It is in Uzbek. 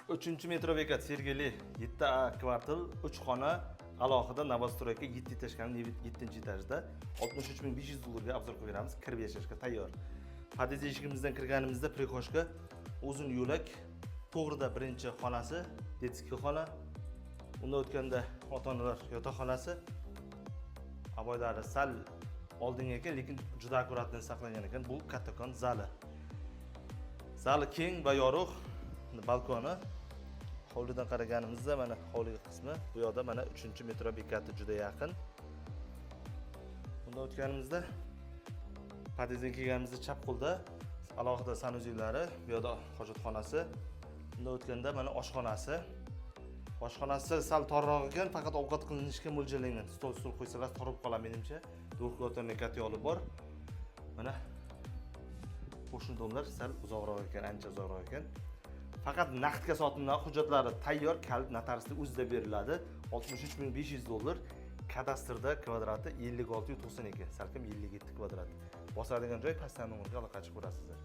3-metro bekat Sergeli 7A kvartal 3 xona alohida novostroyka 7 etажkani 7-etajda 63.500 dollarga obzor qo'yamiz. Kirib yashashga tayyor. Pod'ezd eshigimizdan kirganimizda prixoshka uzun yo'lak, to'g'rida birinchi xonasi, detskiy xona. Unda o'tganda ota-onalar yotoqxonasi. Aboylari sal oldinga ekan, lekin juda akkuratdan saqlangan ekan. Bu kattakon zali. Zali keng va yorug', balkoni. Hovlidan qaraganimizda mana hovli qismi, bu yoqda mana 3-metro bekati juda yaqin. Bunda o'tganimizda pod'ezdga kelganimizda chap qo'lda alohida sanuziylari, bu yoqda hojatxonasi. Bunda o'tganda mana oshxonasi. Oshxonasi sal torroq ekan, faqat ovqat qilinishga mo'ljallangan. Stol qo'ysalar torib qoladi menimcha. Do'xtirning katyoli bor. Mana qo'shni domlar sal uzoqroq ekan, ancha uzoqroq ekan. Faqat naqdga sotilgan hujjatlari tayyor, kalit notariusda o'zida beriladi. 63.500 dollar. Kadastrda kvadrati 56.92, salkam 57 kvadrat. Bosadigan joy pastdan nomerga aloqa qilib ko'rasizlar.